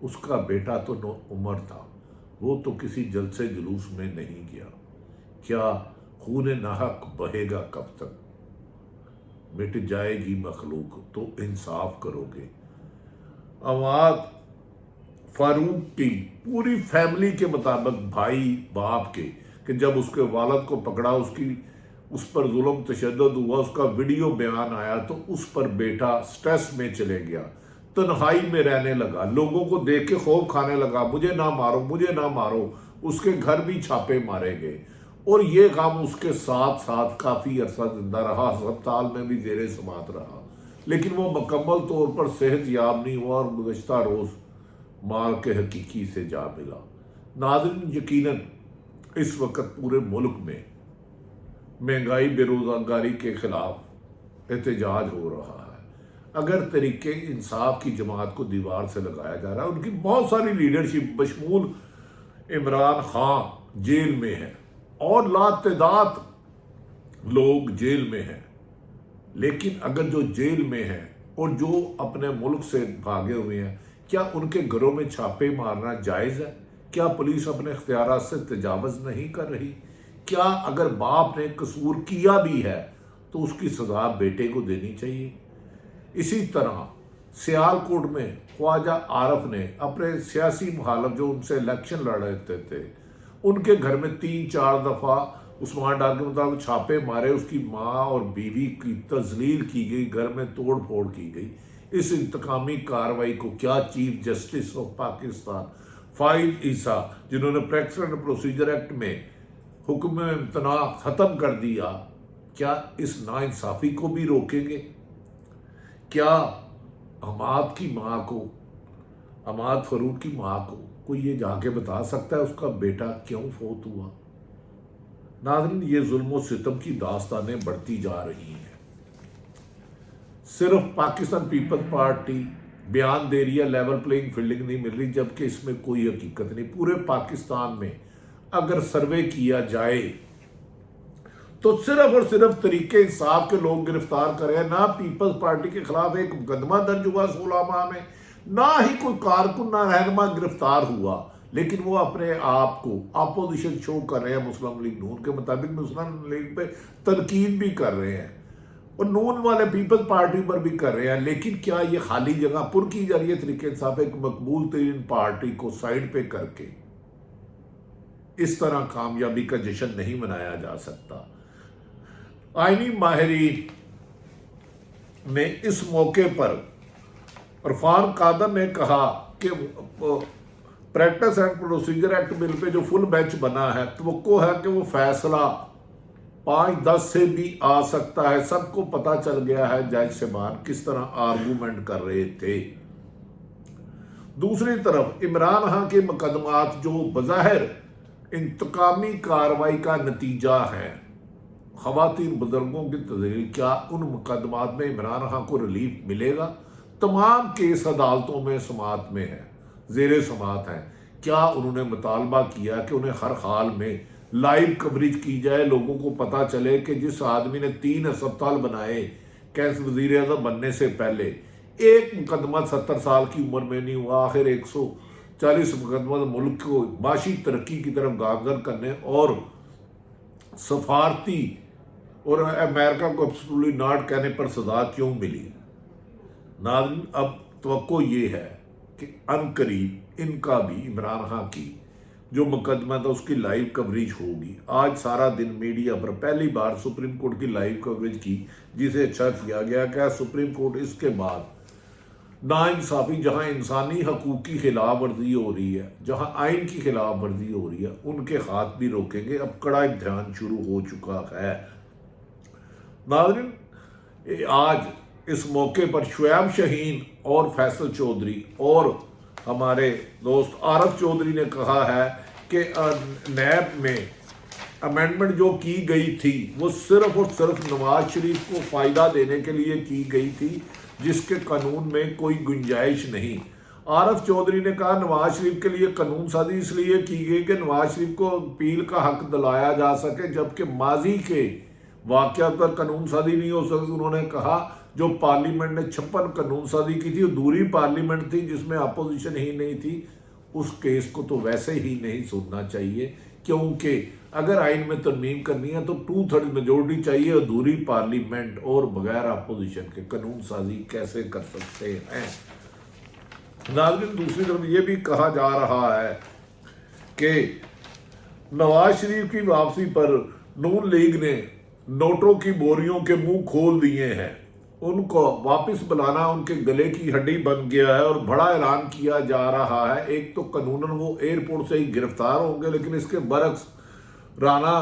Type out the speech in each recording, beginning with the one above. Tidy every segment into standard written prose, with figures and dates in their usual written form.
اس کا بیٹا تو نو عمر تھا، وہ تو کسی جلسے جلوس میں نہیں گیا۔ کیا خون ناحق بہے گا کب تک؟ مٹ جائے گی مخلوق تو انصاف کرو گے۔ عماد فاروق کی پوری فیملی کے مطابق، بھائی باپ کے، کہ جب اس کے والد کو پکڑا، اس پر ظلم تشدد ہوا، اس کا ویڈیو بیان آیا تو اس پر بیٹا سٹریس میں چلے گیا، تنہائی میں رہنے لگا، لوگوں کو دیکھ کے خوف کھانے لگا، مجھے نہ مارو، مجھے نہ مارو۔ اس کے گھر بھی چھاپے مارے گئے، اور یہ غم اس کے ساتھ ساتھ کافی عرصہ زندہ رہا، ہسپتال میں بھی زیر سماعت رہا، لیکن وہ مکمل طور پر صحت یاب نہیں ہوا اور گزشتہ روز مار کے حقیقی سے جا ملا۔ ناظرین، یقیناً اس وقت پورے ملک میں مہنگائی، بے روزگاری کے خلاف احتجاج ہو رہا ہے۔ اگر تحریک انصاف کی جماعت کو دیوار سے لگایا جا رہا ہے، ان کی بہت ساری لیڈرشپ بشمول عمران خان جیل میں ہے اور لاتعداد لوگ جیل میں ہیں، لیکن اگر جو جیل میں ہیں اور جو اپنے ملک سے بھاگے ہوئے ہیں، کیا ان کے گھروں میں چھاپے مارنا جائز ہے؟ کیا پولیس اپنے اختیارات سے تجاوز نہیں کر رہی؟ کیا اگر باپ نے قصور کیا بھی ہے تو اس کی سزا بیٹے کو دینی چاہیے؟ اسی طرح سیالکوٹ میں خواجہ عارف نے اپنے سیاسی مخالف جو ان سے الیکشن لڑ رہے تھے، ان کے گھر میں 3-4 دفعہ عثمان ڈار کے مطابق چھاپے مارے، اس کی ماں اور بیوی کی تذلیل کی گئی، گھر میں توڑ پھوڑ کی گئی۔ اس انتقامی کارروائی کو کیا چیف جسٹس آف پاکستان فائز عیسیٰ، جنہوں نے پریکٹس اینڈ پروسیجر ایکٹ میں حکم امتناع ختم کر دیا، کیا اس ناانصافی کو بھی روکیں گے؟ کیا عماد کی ماں کو، عماد فاروق کی ماں کو کوئی یہ جا کے بتا سکتا ہے اس کا بیٹا کیوں فوت ہوا؟ ناظرین، یہ ظلم و ستم کی داستانیں بڑھتی جا رہی ہیں۔ صرف پاکستان پیپلز پارٹی بیان دے رہی ہے، لیول پلینگ فیلڈنگ نہیں مل رہی، جبکہ اس میں کوئی حقیقت نہیں۔ پورے پاکستان میں اگر سروے کیا جائے تو صرف اور صرف تحریک انصاف کے لوگ گرفتار کرے ہیں، نہ پیپلز پارٹی کے خلاف ایک مقدمہ درج ہوا 16 ماہ میں، نہ ہی کوئی کارکن، نہ رہنما گرفتار ہوا، لیکن وہ اپنے آپ کو اپوزیشن شو کر رہے ہیں۔ مسلم لیگ نون کے مطابق مسلم لیگ پہ تنقید بھی کر رہے ہیں اور نون والے پیپلز پارٹی پر بھی کر رہے ہیں، لیکن کیا یہ خالی جگہ پر کی جا رہی ہے؟ تحریک انصاف ایک مقبول ترین پارٹی کو سائیڈ پہ کر کے اس طرح کامیابی کا جشن نہیں منایا جا سکتا۔ آئینی ماہرین نے اس موقع پر عرفان قادر نے کہا کہ پریکٹس اینڈ پروسیجر ایکٹ بل پہ جو فل بینچ بنا ہے، توقع ہے کہ وہ فیصلہ 5-10 سے بھی آ سکتا ہے۔ سب کو پتہ چل گیا ہے جج صاحبان کس طرح آرگومنٹ کر رہے تھے۔ دوسری طرف عمران خان کے مقدمات جو بظاہر انتقامی کارروائی کا نتیجہ ہے، خواتین بزرگوں کی تذلیل، کیا ان مقدمات میں عمران خان کو ریلیف ملے گا؟ تمام کیس عدالتوں میں سماعت میں ہے، زیر سماعت ہیں۔ کیا انہوں نے مطالبہ کیا کہ انہیں ہر حال میں لائیو کوریج کی جائے، لوگوں کو پتہ چلے کہ جس آدمی نے 3 ہسپتال بنائے کیسے وزیر اعظم بننے سے پہلے، ایک مقدمہ 70 سال کی عمر میں نہیں ہوا، آخر 140 مقدمہ ملک کو معاشی ترقی کی طرف گامزن کرنے اور سفارتی اور امریکہ کو ایبسولوٹلی ناٹ کہنے پر سزا کیوں ملی؟ ناظرین، اب توقع یہ ہے کہ عنقریب ان کا بھی، عمران خان کی جو مقدمہ تھا اس کی لائیو کوریج ہوگی۔ آج سارا دن میڈیا پر پہلی بار سپریم کورٹ کی لائیو کوریج کی، جسے اچھا کیا گیا کہ سپریم کورٹ اس کے بعد ناانصافی، جہاں انسانی حقوق کی خلاف ورزی ہو رہی ہے، جہاں آئین کی خلاف ورزی ہو رہی ہے، ان کے ہاتھ بھی روکیں گے۔ اب کڑا امتحان شروع ہو چکا ہے۔ ناظرین، آج اس موقع پر شعیب شاہین اور فیصل چودھری اور ہمارے دوست عارف چودھری نے کہا ہے کہ نیب میں امینڈمنٹ جو کی گئی تھی وہ صرف اور صرف نواز شریف کو فائدہ دینے کے لیے کی گئی تھی، جس کے قانون میں کوئی گنجائش نہیں۔ عارف چودھری نے کہا نواز شریف کے لیے قانون سازی اس لیے کی گئی کہ نواز شریف کو اپیل کا حق دلایا جا سکے، جبکہ ماضی کے واقعات پر قانون سازی نہیں ہو سکتی۔ انہوں نے کہا جو پارلیمنٹ نے 56 قانون سازی کی تھی، وہ دوسری پارلیمنٹ تھی جس میں اپوزیشن ہی نہیں تھی، اس کیس کو تو ویسے ہی نہیں سننا چاہیے، کیونکہ اگر آئین میں ترمیم کرنی ہے تو 2/3 میجورٹی چاہیے، اور دوسری پارلیمنٹ اور بغیر اپوزیشن کے قانون سازی کیسے کر سکتے ہیں۔ ناظرین، دوسری طرف یہ بھی کہا جا رہا ہے کہ نواز شریف کی واپسی پر نون لیگ نے نوٹوں کی بوریوں کے منہ کھول دیے ہیں، ان کو واپس بلانا ان کے گلے کی ہڈی بن گیا ہے، اور بڑا اعلان کیا جا رہا ہے۔ ایک تو قانوناً وہ ایئرپورٹ سے ہی گرفتار ہوں گے، لیکن اس کے برعکس رانا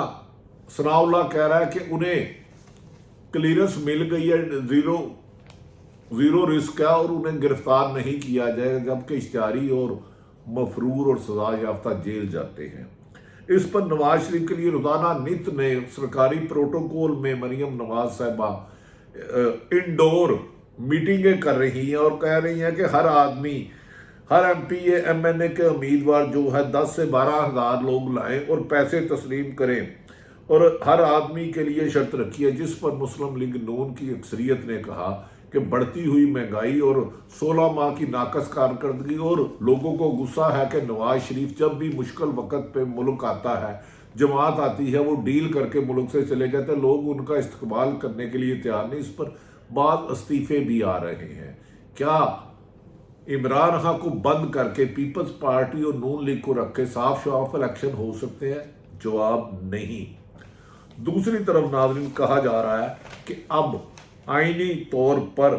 ثناء اللہ کہہ رہا ہے کہ انہیں کلیئرنس مل گئی ہے، زیرو رسک ہے، اور انہیں گرفتار نہیں کیا جائے گا، جبکہ اشتہاری اور مفرور اور سزا یافتہ جیل جاتے ہیں۔ اس پر نواز شریف کے لیے روزانہ نت نئے سرکاری پروٹوکول میں مریم نواز صاحبہ انڈور میٹنگیں کر رہی ہیں، اور کہہ رہی ہیں کہ ہر آدمی، ہر M P A M N A کے امیدوار جو ہے 10 سے 12 ہزار لوگ لائیں اور پیسے تسلیم کریں، اور ہر آدمی کے لیے شرط رکھی ہے، جس پر مسلم لیگ نون کی اکثریت نے کہا کہ بڑھتی ہوئی مہنگائی اور 16 ماہ کی ناقص کارکردگی، اور لوگوں کو غصہ ہے کہ نواز شریف جب بھی مشکل وقت پہ ملک آتا ہے، جماعت آتی ہے، وہ ڈیل کر کے ملک سے چلے جاتے ہیں، لوگ ان کا استقبال کرنے کے لیے تیار نہیں۔ اس پر بعض استعفے بھی آ رہے ہیں۔ کیا عمران خان کو بند کر کے پیپلز پارٹی اور نون لیگ کو رکھ کے صاف شفاف الیکشن ہو سکتے ہیں؟ جواب نہیں۔ دوسری طرف ناظرین، کہا جا رہا ہے کہ اب آئینی طور پر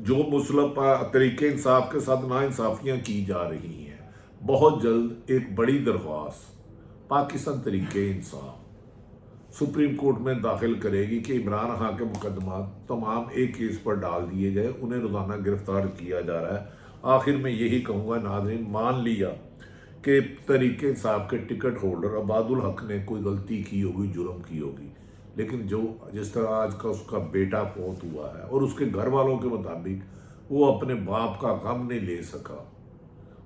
جو مسلم طریقے انصاف کے ساتھ ناانصافیاں کی جا رہی ہیں، بہت جلد ایک بڑی درخواست پاکستان طریقے انصاف سپریم کورٹ میں داخل کرے گی کہ عمران خان کے مقدمات تمام ایک کیس پر ڈال دیے جائے، انہیں روزانہ گرفتار کیا جا رہا ہے۔ آخر میں یہی کہوں گا ناظرین، مان لیا کہ تحریک انصاف کے ٹکٹ ہولڈر عباد الحق نے کوئی غلطی کی ہوگی، جرم کی ہوگی، لیکن جس طرح آج کا اس کا بیٹا فوت ہوا ہے، اور اس کے گھر والوں کے مطابق وہ اپنے باپ کا غم نہیں لے سکا،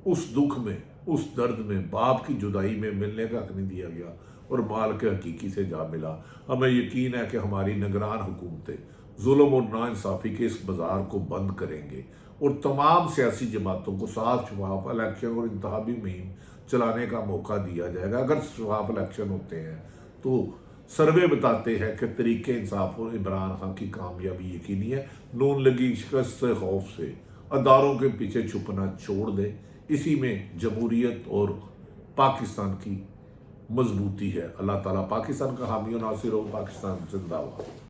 اس دکھ میں، اس درد میں، باپ کی جدائی میں ملنے کا حق نہیں دیا گیا، اور مال کے حقیقی سے جا ملا۔ ہمیں یقین ہے کہ ہماری نگران حکومتیں ظلم اور ناانصافی کے اس بازار کو بند کریں گے، اور تمام سیاسی جماعتوں کو صاف شفاف الیکشن اور انتخابی مہم چلانے کا موقع دیا جائے گا۔ اگر شفاف الیکشن ہوتے ہیں تو سروے بتاتے ہیں کہ طریقے انصاف اور عمران خان کی کامیابی یقینی ہے۔ نون لیگی شکست سے خوف سے اداروں کے پیچھے چھپنا چھوڑ دے، اسی میں جمہوریت اور پاکستان کی مضبوطی ہے۔ اللہ تعالیٰ پاکستان کا حامی و ناصر ہو۔ پاکستان زندہ باد۔